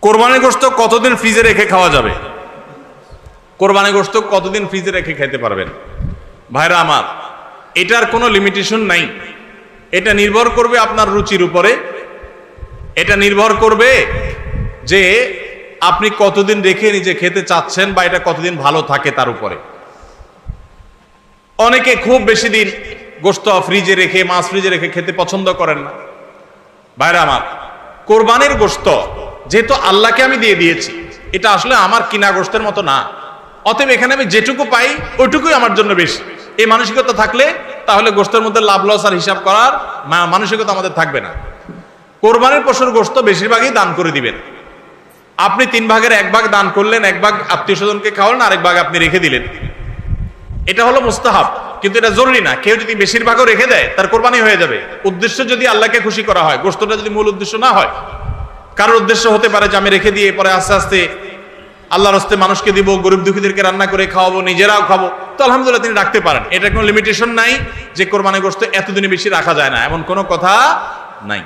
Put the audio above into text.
কোরবানির গোশত কতদিন ফ্রিজে রেখে খাওয়া যাবে? কোরবানির গোশত কতদিন ফ্রিজে রেখে খেতে পারবেন? ভাইরা আমার, এটার কোনো লিমিটেশন নাই। এটা নির্ভর করবে আপনার রুচির উপরে। এটা নির্ভর করবে যে আপনি কতদিন রেখে নিজে খেতে চাচ্ছেন বা এটা কতদিন ভালো থাকে তার উপরে। অনেকে খুব বেশি দিন গোশত ফ্রিজে রেখে, মাছ ফ্রিজে রেখে খেতে পছন্দ করেন না। ভাইরা আমার, কোরবানির গোশত যেহেতু আল্লাহকে আমি দিয়ে দিয়েছি, এটা আসলে আমার কিনা গোশতের মতো না। অতএব এখানে আমি যেটুকু পাই ওইটুকুই আমার জন্য বেশি। এই মানসিকতা থাকলে তাহলে গোশতের মধ্যে লাভ লস আর হিসাব করার মানসিকতা আমাদের থাকবে না। কোরবানির পশুর গোশত বেশিরভাগই দান করে দিবেন। আপনি 3 ভাগের 1 ভাগ দান করলেন, 1 ভাগ আত্মীয় স্বজনকে খাওয়ালেন, আরেক ভাগ আপনি রেখে দিলেন। এটা হলো মুস্তাহাব, কিন্তু এটা জরুরি না। কেউ যদি বেশিরভাগও রেখে দেয় তার কোরবানি হয়ে যাবে। উদ্দেশ্য যদি আল্লাহকে খুশি করা হয়, গোশতটা যদি মূল উদ্দেশ্য না হয়। কারোর উদ্দেশ্য হতে পারে যে আমি রেখে দিয়ে পরে আস্তে আস্তে আল্লাহর রাস্তে মানুষকে দিব, গরিব দুঃখীদেরকে রান্না করে খাওয়াবো, নিজেরাও খাবো, তো আলহামদুলিল্লাহ তিনি রাখতে পারেন। এটা কোনো লিমিটেশন নাই যে কোরবানির গোশত এতদিনে বেশি রাখা যায় না, এমন কোনো কথা নাই।